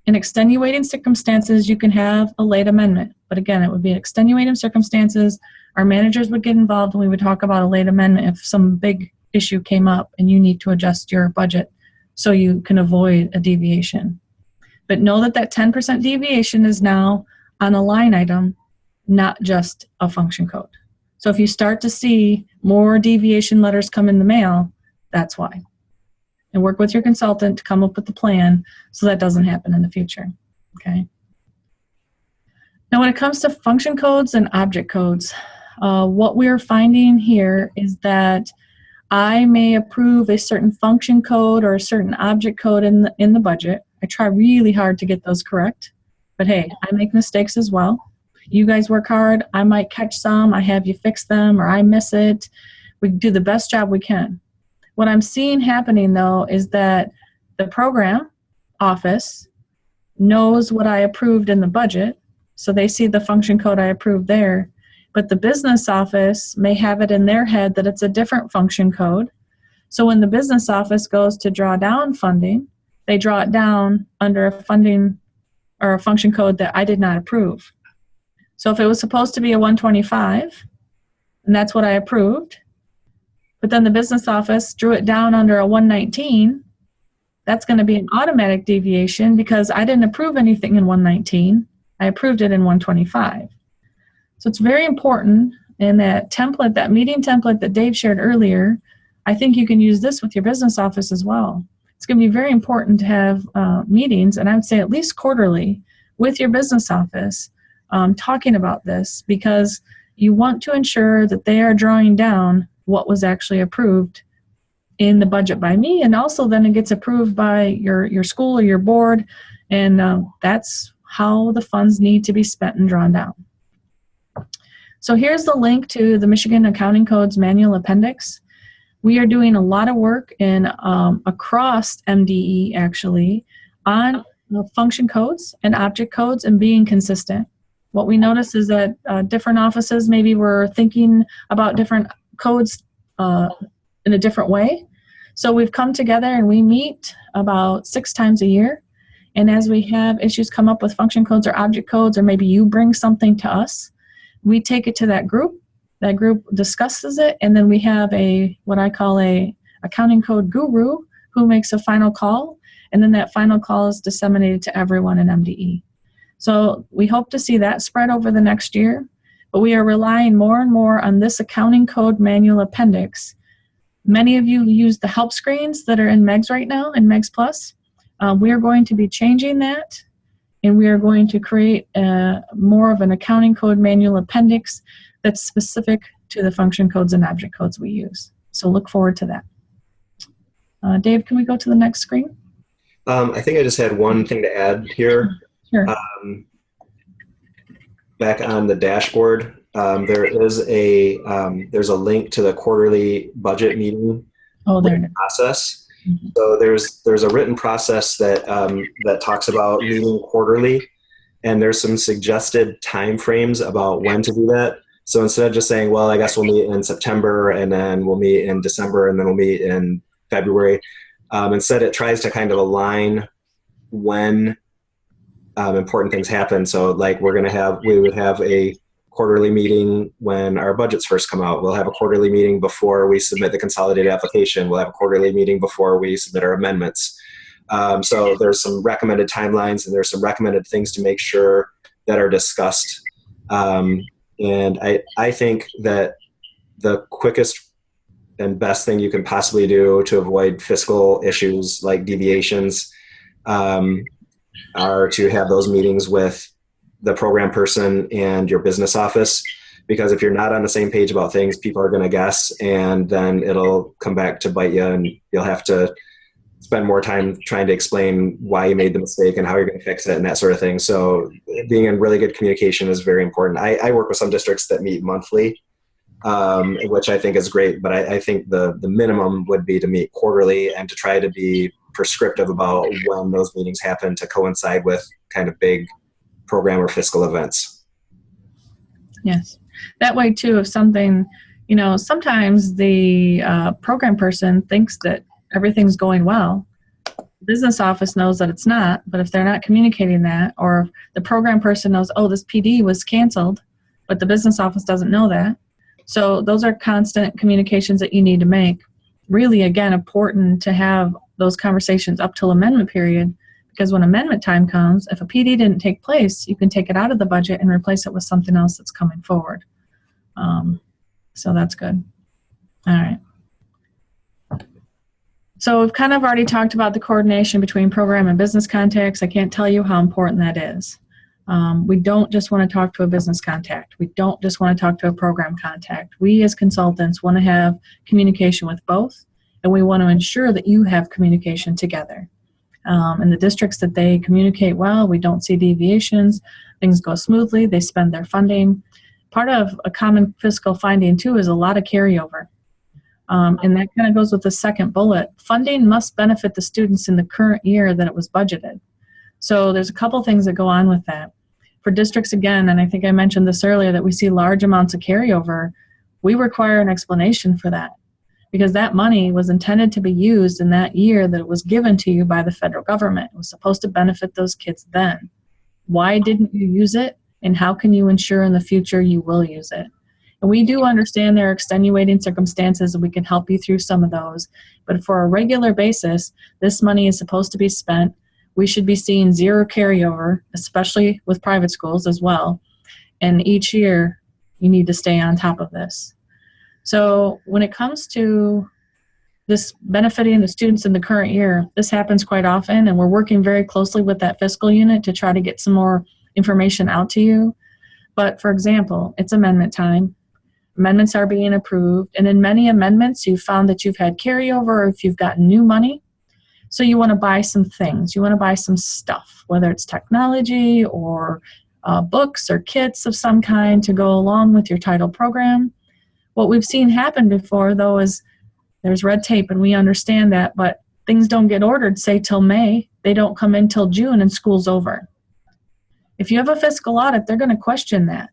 In extenuating circumstances, you can have a late amendment. But again, it would be extenuating circumstances. Our managers would get involved and we would talk about a late amendment if some big issue came up and you need to adjust your budget so you can avoid a deviation. But know that that 10% deviation is now on a line item, not just a function code. So if you start to see more deviation letters come in the mail, that's why. And work with your consultant to come up with a plan so that doesn't happen in the future, okay? Now, when it comes to function codes and object codes, what we're finding here is that I may approve a certain function code or a certain object code in the budget. I try really hard to get those correct, but hey, I make mistakes as well. You guys work hard. I might catch some. I have you fix them, or I miss it. We do the best job we can. What I'm seeing happening, though, is that the program office knows what I approved in the budget, so they see the function code I approved there, but the business office may have it in their head that it's a different function code. So when the business office goes to draw down funding, they draw it down under a funding or a function code that I did not approve. So if it was supposed to be a 125, and that's what I approved, but then the business office drew it down under a 119, that's going to be an automatic deviation because I didn't approve anything in 119. I approved it in 125. So it's very important in that template, that meeting template that Dave shared earlier, I think you can use this with your business office as well. It's going to be very important to have meetings, and I would say at least quarterly, with your business office talking about this, because you want to ensure that they are drawing down what was actually approved in the budget by me, and also then it gets approved by your school or your board, and that's how the funds need to be spent and drawn down. So here's the link to the Michigan Accounting Codes Manual Appendix. We are doing a lot of work in across MDE actually on function codes and object codes and being consistent. What we notice is that different offices maybe were thinking about different codes in a different way. So we've come together and we meet about 6 times a year. And as we have issues come up with function codes or object codes, or maybe you bring something to us, we take it to that group. That group discusses it, and then we have what I call a accounting code guru who makes a final call, and then that final call is disseminated to everyone in MDE. So we hope to see that spread over the next year, but we are relying more and more on this accounting code manual appendix. Many of you use the help screens that are in MEGS right now, in MEGS Plus. We are going to be changing that, and we are going to create more of an accounting code manual appendix that's specific to the function codes and object codes we use. So look forward to that. Dave, can we go to the next screen? I think I just had one thing to add here. Sure. Back on the dashboard, there's a link to the quarterly budget meeting process. Mm-hmm. So there's a written process that that talks about meeting quarterly, and there's some suggested time frames about when to do that. So instead of just saying, well, I guess we'll meet in September, and then we'll meet in December, and then we'll meet in February, instead it tries to kind of align when important things happen. So like we would have a quarterly meeting when our budgets first come out. We'll have a quarterly meeting before we submit the consolidated application. We'll have a quarterly meeting before we submit our amendments. So there's some recommended timelines, and there's some recommended things to make sure that are discussed. And I think that the quickest and best thing you can possibly do to avoid fiscal issues like deviations are to have those meetings with the program person and your business office, because if you're not on the same page about things, people are going to guess, and then it'll come back to bite you, and you'll have to spend more time trying to explain why you made the mistake and how you're going to fix it and that sort of thing. So being in really good communication is very important. I work with some districts that meet monthly, which I think is great, but I think the minimum would be to meet quarterly and to try to be prescriptive about when those meetings happen to coincide with kind of big program or fiscal events. Yes. That way too, if something, sometimes the program person thinks that everything's going well. The business office knows that it's not, but if they're not communicating that, or the program person knows, oh, this PD was canceled, but the business office doesn't know that. So those are constant communications that you need to make. Really, again, important to have those conversations up till amendment period, because when amendment time comes, if a PD didn't take place, you can take it out of the budget and replace it with something else that's coming forward. So that's good. All right. So we've kind of already talked about the coordination between program and business contacts. I can't tell you how important that is. We don't just want to talk to a business contact. We don't just want to talk to a program contact. We as consultants want to have communication with both, and we want to ensure that you have communication together. In the districts that they communicate well, we don't see deviations, things go smoothly, they spend their funding. Part of a common fiscal finding too is a lot of carryover. And that kind of goes with the second bullet. Funding must benefit the students in the current year that it was budgeted. So there's a couple things that go on with that. For districts, again, and I think I mentioned this earlier, that we see large amounts of carryover, we require an explanation for that, because that money was intended to be used in that year that it was given to you by the federal government. It was supposed to benefit those kids then. Why didn't you use it, and how can you ensure in the future you will use it? And we do understand there are extenuating circumstances, and we can help you through some of those. But for a regular basis, this money is supposed to be spent. We should be seeing zero carryover, especially with private schools as well. And each year, you need to stay on top of this. So when it comes to this benefiting the students in the current year, this happens quite often, and we're working very closely with that fiscal unit to try to get some more information out to you. But for example, it's amendment time. Amendments are being approved, and in many amendments, you've found that you've had carryover, or if you've gotten new money. So you want to buy some things. You want to buy some stuff, whether it's technology or books or kits of some kind to go along with your title program. What we've seen happen before, though, is there's red tape, and we understand that, but things don't get ordered, say, till May. They don't come in till June, and school's over. If you have a fiscal audit, they're going to question that.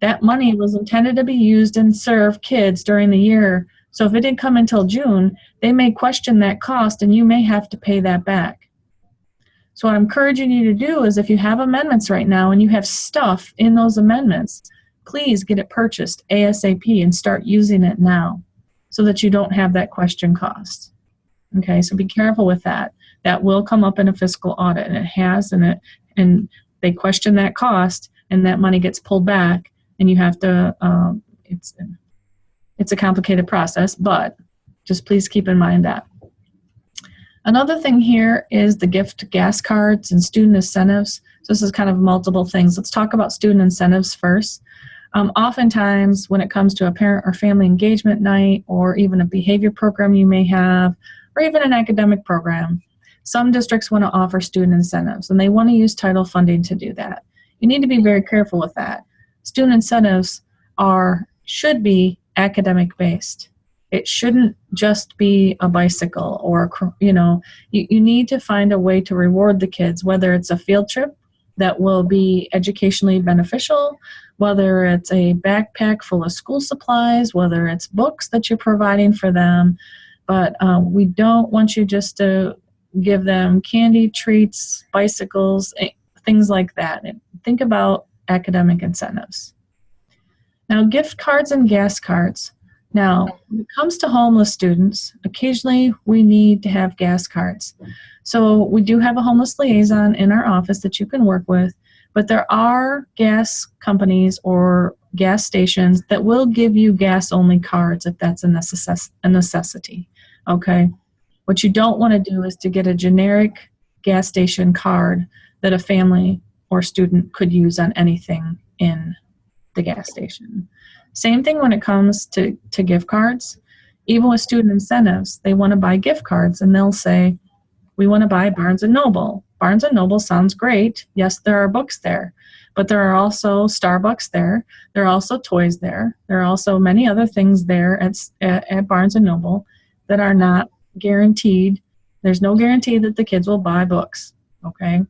That money was intended to be used and serve kids during the year. So if it didn't come until June, they may question that cost, and you may have to pay that back. So what I'm encouraging you to do is, if you have amendments right now and you have stuff in those amendments, please get it purchased ASAP and start using it now so that you don't have that question cost. Okay, so be careful with that. that will come up in a fiscal audit, and it has, and they question that cost, and that money gets pulled back, and you have to, it's a complicated process, but just please keep in mind that. Another thing here is the gift gas cards and student incentives. So this is kind of multiple things. Let's talk about student incentives first. Oftentimes when it comes to a parent or family engagement night, or even a behavior program you may have, or even an academic program, some districts want to offer student incentives, and they want to use title funding to do that. You need to be very careful with that. Student incentives should be academic based. It shouldn't just be a bicycle, or, you need to find a way to reward the kids, whether it's a field trip that will be educationally beneficial, whether it's a backpack full of school supplies, whether it's books that you're providing for them. But we don't want you just to give them candy, treats, bicycles, things like that. And think about academic incentives. Now, gift cards and gas cards. Now, when it comes to homeless students, occasionally we need to have gas cards. So we do have a homeless liaison in our office that you can work with, but there are gas companies or gas stations that will give you gas-only cards if that's a necessity, okay? What you don't want to do is to get a generic gas station card that a family or student could use on anything in the gas station. Same thing when it comes to gift cards. Even with student incentives, they want to buy gift cards, and they'll say, we want to buy Barnes & Noble. Barnes & Noble sounds great. Yes, there are books there, but there are also Starbucks there. There are also toys there. There are also many other things there at Barnes & Noble that are not guaranteed. There's no guarantee that the kids will buy books, okay?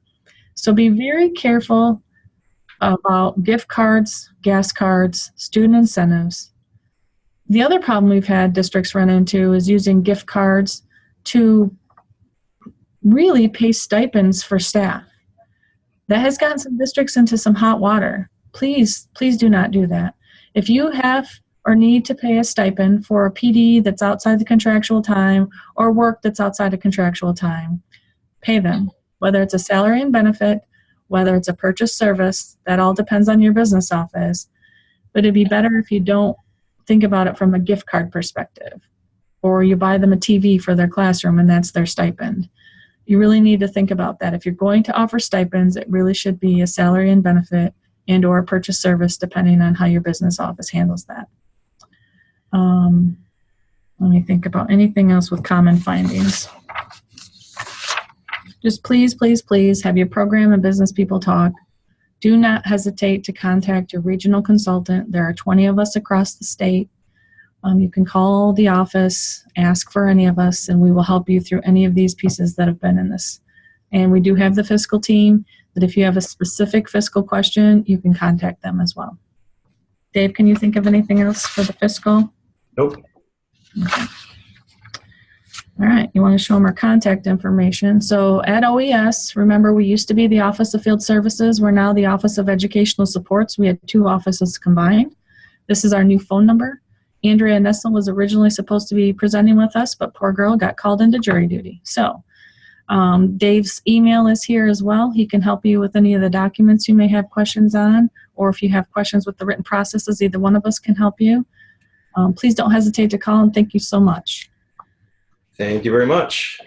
So be very careful about gift cards, gas cards, student incentives. The other problem we've had districts run into is using gift cards to really pay stipends for staff. That has gotten some districts into some hot water. Please do not do that. If you have or need to pay a stipend for a PD that's outside the contractual time, or work that's outside of contractual time, pay them. Whether it's a salary and benefit, whether it's a purchase service, that all depends on your business office. But it'd be better if you don't think about it from a gift card perspective, or you buy them a TV for their classroom and that's their stipend. You really need to think about that. If you're going to offer stipends, it really should be a salary and benefit and or a purchase service, depending on how your business office handles that. Let me think about anything else with common findings. Just please have your program and business people talk. Do not hesitate to contact your regional consultant. There are 20 of us across the state. You can call the office, ask for any of us, and we will help you through any of these pieces that have been in this. And we do have the fiscal team that if you have a specific fiscal question, you can contact them as well. Dave, can you think of anything else for the fiscal? Nope. Okay. All right, you want to show them our contact information. So at OES, remember we used to be the Office of Field Services. We're now the Office of Educational Supports. We had 2 offices combined. This is our new phone number. Andrea Nessel was originally supposed to be presenting with us, but poor girl got called into jury duty. So Dave's email is here as well. He can help you with any of the documents you may have questions on, or if you have questions with the written processes, either one of us can help you. Please don't hesitate to call, and thank you so much. Thank you very much.